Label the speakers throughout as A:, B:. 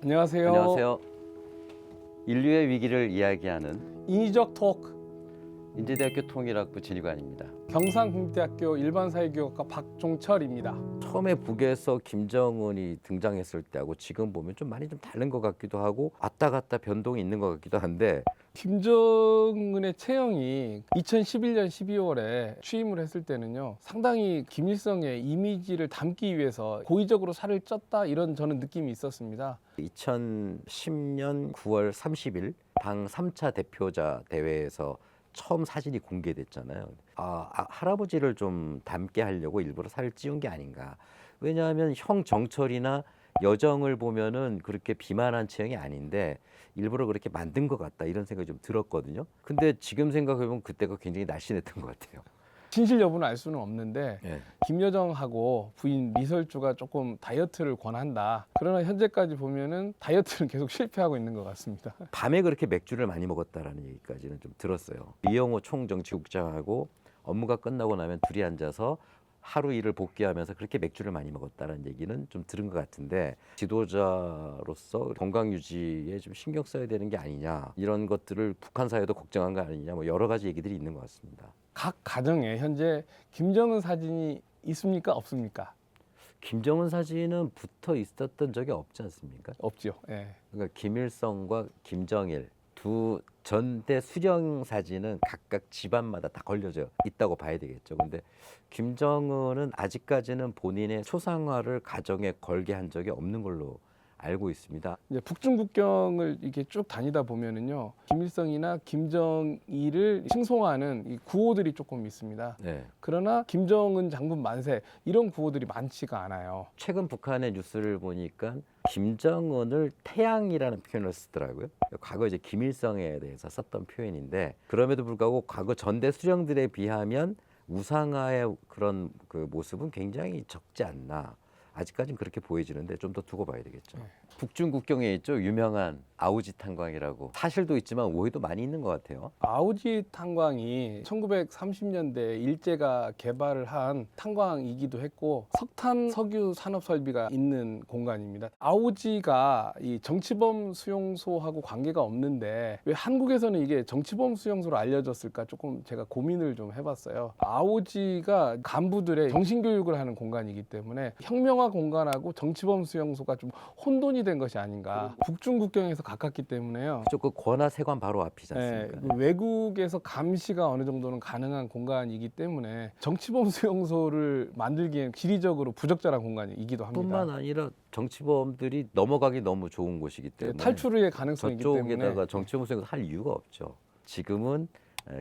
A: 안녕하세요.
B: 안녕하세요. 인류의 위기를 이야기하는
A: 인위적 토크
B: 인제대학교 통일학부 진희관입니다.
A: 경상국대학교 일반사회교육학과 박종철입니다.
B: 처음에 북에서 김정은이 등장했을 때하고 지금 보면 좀 많이 좀 다른 것 같기도 하고 왔다 갔다 변동이 있는 것 같기도 한데
A: 김정은의 체형이 2011년 12월에 취임을 했을 때는요, 상당히 김일성의 이미지를 담기 위해서 고의적으로 살을 쪘다, 이런 저는 느낌이 있었습니다.
B: 2010년 9월 30일 당 3차 대표자 대회에서 처음 사진이 공개됐잖아요. 할아버지를 좀 닮게 하려고 일부러 살을 찌운 게 아닌가. 왜냐하면 형 정철이나 여정을 보면은 그렇게 비만한 체형이 아닌데 일부러 그렇게 만든 것 같다, 이런 생각이 좀 들었거든요. 근데 지금 생각해보면 그때가 굉장히 날씬했던 것 같아요.
A: 진실 여부는 알 수는 없는데
B: 예.
A: 김여정하고 부인 미설주가 조금 다이어트를 권한다. 그러나 현재까지 보면은 다이어트는 계속 실패하고 있는 것 같습니다.
B: 밤에 그렇게 맥주를 많이 먹었다라는 얘기까지는 좀 들었어요. 이영호 총정치국장하고 업무가 끝나고 나면 둘이 앉아서 하루 일을 복귀하면서 그렇게 맥주를 많이 먹었다는 얘기는 좀 들은 것 같은데, 지도자로서 건강 유지에 좀 신경 써야 되는 게 아니냐, 이런 것들을 북한 사회도 걱정한 거 아니냐, 뭐 여러 가지 얘기들이 있는 것 같습니다.
A: 각 가정에 현재 김정은 사진이 있습니까? 없습니까?
B: 김정은 사진은 붙어 있었던 적이 없지 않습니까?
A: 없죠. 예.
B: 그러니까 김일성과 김정일 두 전대 수령 사진은 각각 집안마다 다 걸려져 있다고 봐야 되겠죠. 근데 김정은은 아직까지는 본인의 초상화를 가정에 걸게 한 적이 없는 걸로 알고 있습니다.
A: 이제 북중 국경을 이렇게 쭉 다니다 보면은요, 김일성이나 김정일을 칭송하는 이 구호들이 조금 있습니다.
B: 네.
A: 그러나 김정은 장군 만세, 이런 구호들이 많지가 않아요.
B: 최근 북한의 뉴스를 보니까 김정은을 태양이라는 표현을 쓰더라고요. 과거 이제 김일성에 대해서 썼던 표현인데, 그럼에도 불구하고 과거 전대 수령들에 비하면 우상화의 그런 그 모습은 굉장히 적지 않나. 아직까지는 그렇게 보여지는데 좀 더 두고 봐야 되겠죠. 북중 국경에 있죠, 유명한 아우지 탄광이라고. 사실도 있지만 오해도 많이 있는 것 같아요.
A: 아우지 탄광이 1930년대 일제가 개발을 한 탄광이기도 했고, 석탄 석유 산업 설비가 있는 공간입니다. 아우지가 이 정치범 수용소하고 관계가 없는데 왜 한국에서는 이게 정치범 수용소로 알려졌을까, 조금 제가 고민을 좀 해봤어요. 아우지가 간부들의 정신교육을 하는 공간이기 때문에 혁명화 공간하고 정치범 수용소가 좀 혼돈이 된 것이 아닌가. 북중 국경에서 가깝기 때문에요.
B: 그쪽 그 권화 세관 바로 앞이지
A: 네,
B: 않습니까?
A: 외국에서 감시가 어느 정도는 가능한 공간이기 때문에 정치범 수용소를 만들기엔 지리적으로 부적절한 공간이기도 합니다.
B: 뿐만 아니라 정치범들이 넘어가기 너무 좋은 곳이기
A: 네,
B: 때문에
A: 탈출의 가능성이기 때문에
B: 저쪽에다가 정치범 수용소 할 이유가 없죠. 지금은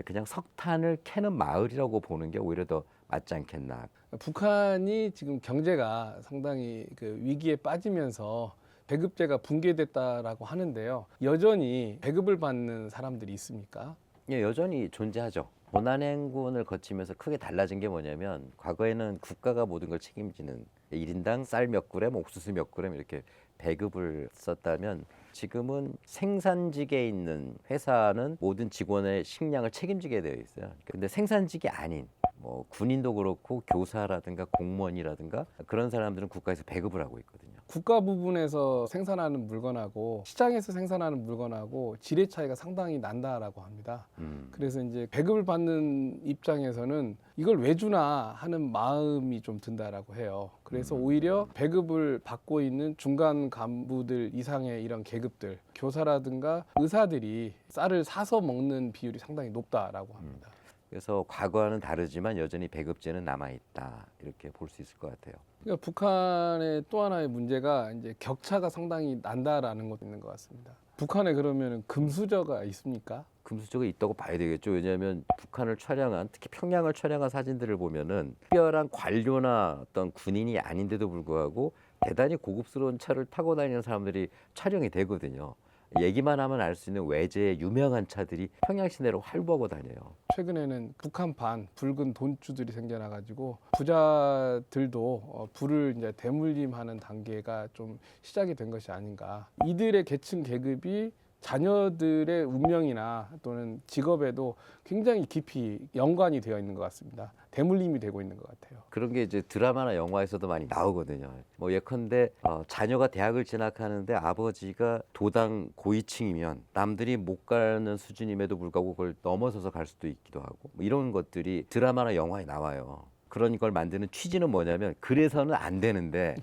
B: 그냥 석탄을 캐는 마을이라고 보는 게 오히려 더 맞지 않겠나.
A: 북한이 지금 경제가 상당히 그 위기에 빠지면서 배급제가 붕괴됐다라고 하는데요. 여전히 배급을 받는 사람들이 있습니까?
B: 예, 여전히 존재하죠. 고난행군을 거치면서 크게 달라진 게 뭐냐면, 과거에는 국가가 모든 걸 책임지는 1인당 쌀 몇 그램, 옥수수 몇 그램 이렇게 배급을 썼다면, 지금은 생산직에 있는 회사는 모든 직원의 식량을 책임지게 되어 있어요. 근데 생산직이 아닌 뭐 군인도 그렇고 교사라든가 공무원이라든가 그런 사람들은 국가에서 배급을 하고 있거든요.
A: 국가 부분에서 생산하는 물건하고 시장에서 생산하는 물건하고 질의 차이가 상당히 난다라고 합니다. 그래서 이제 배급을 받는 입장에서는 이걸 왜 주나 하는 마음이 좀 든다라고 해요. 그래서 오히려 배급을 받고 있는 중간 간부들 이상의 이런 계급들, 교사라든가 의사들이 쌀을 사서 먹는 비율이 상당히 높다라고 합니다.
B: 그래서 과거와는 다르지만 여전히 배급제는 남아있다, 이렇게 볼 수 있을 것 같아요.
A: 그러니까 북한의 또 하나의 문제가 이제 격차가 상당히 난다라는 것도 있는 것 같습니다. 북한에 그러면 금수저가 있습니까?
B: 금수저가 있다고 봐야 되겠죠. 왜냐하면 북한을 촬영한, 특히 평양을 촬영한 사진들을 보면은 특별한 관료나 어떤 군인이 아닌데도 불구하고 대단히 고급스러운 차를 타고 다니는 사람들이 촬영이 되거든요. 얘기만 하면 알 수 있는 외제의 유명한 차들이 평양 시내로 활보하고 다녀요.
A: 최근에는 북한판 붉은 돈주들이 생겨나가지고 부자들도 부를 이제 대물림하는 단계가 좀 시작이 된 것이 아닌가. 이들의 계층 계급이 자녀들의 운명이나 또는 직업에도 굉장히 깊이 연관이 되어 있는 것 같습니다. 대물림이 되고 있는 것 같아요.
B: 그런 게 이제 드라마나 영화에서도 많이 나오거든요. 뭐 예컨대 자녀가 대학을 진학하는데 아버지가 도당 고위층이면 남들이 못 가는 수준임에도 불구하고 그걸 넘어서서 갈 수도 있기도 하고 뭐 이런 것들이 드라마나 영화에 나와요. 그런 걸 만드는 취지는 뭐냐면 그래서는 안 되는데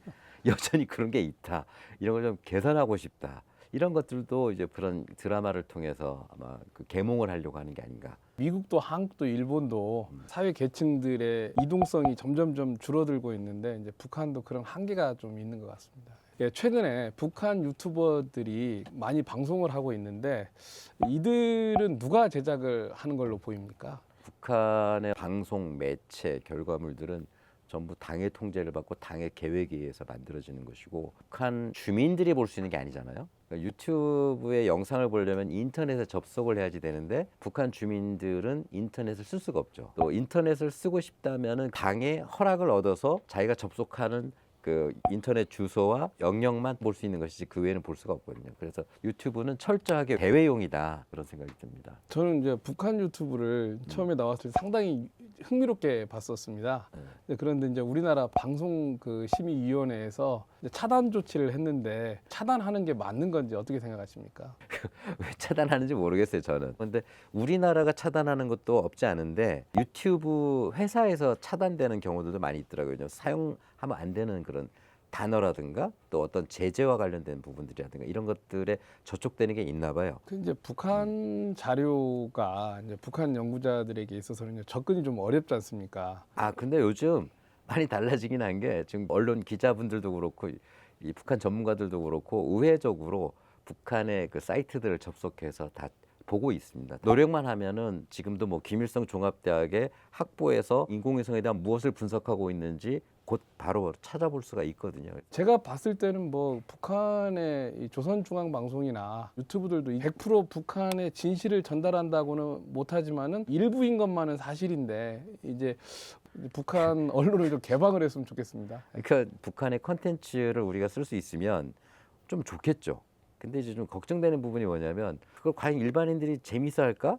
B: 여전히 그런 게 있다. 이런 걸 좀 개선하고 싶다. 이런 것들도 이제 그런 드라마를 통해서 아마 그 계몽을 하려고 하는 게 아닌가.
A: 미국도 한국도 일본도 사회 계층들의 이동성이 점점점 줄어들고 있는데 이제 북한도 그런 한계가 좀 있는 것 같습니다. 예, 최근에 북한 유튜버들이 많이 방송을 하고 있는데 이들은 누가 제작을 하는 걸로 보입니까?
B: 북한의 방송, 매체, 결과물들은 전부 당의 통제를 받고 당의 계획에 의해서 만들어지는 것이고 북한 주민들이 볼 수 있는 게 아니잖아요. 그러니까 유튜브에 영상을 보려면 인터넷에 접속을 해야지 되는데 북한 주민들은 인터넷을 쓸 수가 없죠. 또 인터넷을 쓰고 싶다면은 당의 허락을 얻어서 자기가 접속하는 그 인터넷 주소와 영역만 볼 수 있는 것이지 그 외에는 볼 수가 없거든요. 그래서 유튜브는 철저하게 대외용이다 그런 생각이 듭니다.
A: 저는 이제 북한 유튜브를 처음에 나왔을 때 상당히 흥미롭게 봤었습니다. 그런데 이제 우리나라 방송 그 심의위원회에서 이제 차단 조치를 했는데 차단하는 게 맞는 건지 어떻게 생각하십니까?
B: 왜 차단하는지 모르겠어요, 저는. 근데 우리나라가 차단하는 것도 없지 않은데 유튜브 회사에서 차단되는 경우들도 많이 있더라고요. 사용하면 안 되는 그런 단어라든가 또 어떤 제재와 관련된 부분들이라든가 이런 것들에 저촉되는 게 있나 봐요.
A: 그 이제 북한 자료가 이제 북한 연구자들에게 있어서는 이제 접근이 좀 어렵지 않습니까?
B: 근데 요즘 많이 달라지긴 한 게 지금 언론 기자분들도 그렇고 이 북한 전문가들도 그렇고 우회적으로 북한의 그 사이트들을 접속해서 다 보고 있습니다. 노력만 하면은 지금도 뭐 김일성 종합대학의 학보에서 인공위성에 대한 무엇을 분석하고 있는지 곧 바로 찾아볼 수가 있거든요.
A: 제가 봤을 때는 뭐 북한의 이 조선중앙방송이나 유튜브들도 100% 북한의 진실을 전달한다고는 못하지만은 일부인 것만은 사실인데 이제 북한 언론을 좀 개방을 했으면 좋겠습니다.
B: 그러니까 북한의 컨텐츠를 우리가 쓸 수 있으면 좀 좋겠죠. 근데 이제 좀 걱정되는 부분이 뭐냐면 그걸 과연 일반인들이 재밌어 할까?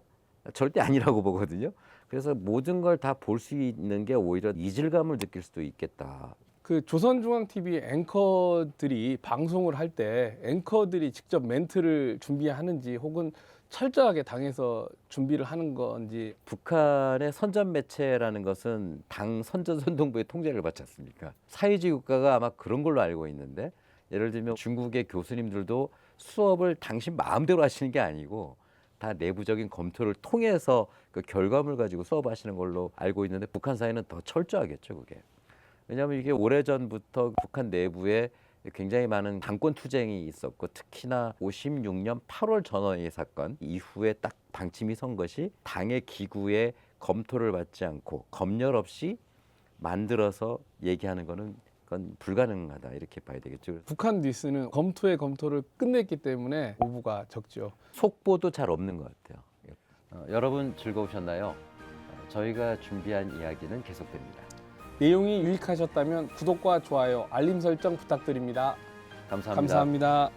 B: 절대 아니라고 보거든요. 그래서 모든 걸 다 볼 수 있는 게 오히려 이질감을 느낄 수도 있겠다.
A: 그 조선중앙TV 앵커들이 방송을 할 때 앵커들이 직접 멘트를 준비하는지 혹은 철저하게 당에서 준비를 하는 건지.
B: 북한의 선전 매체라는 것은 당 선전선동부의 통제를 받지 않습니까? 사회주의 국가가 아마 그런 걸로 알고 있는데 예를 들면 중국의 교수님들도 수업을 당신 마음대로 하시는 게 아니고 다 내부적인 검토를 통해서 그 결과물 가지고 수업하시는 걸로 알고 있는데 북한 사회는 더 철저하겠죠, 그게. 왜냐하면 이게 오래전부터 북한 내부에 굉장히 많은 당권 투쟁이 있었고 특히나 56년 8월 전원의 사건 이후에 딱 방침이 선 것이 당의 기구의 검토를 받지 않고 검열 없이 만들어서 얘기하는 거는 그건 불가능하다 이렇게 봐야 되겠죠.
A: 북한 뉴스는 검토의 검토를 끝냈기 때문에 오보가 적죠.
B: 속보도 잘 없는 것 같아요. 여러분 즐거우셨나요? 저희가 준비한 이야기는 계속됩니다.
A: 내용이 유익하셨다면 구독과 좋아요, 알림 설정 부탁드립니다.
B: 감사합니다.
A: 감사합니다.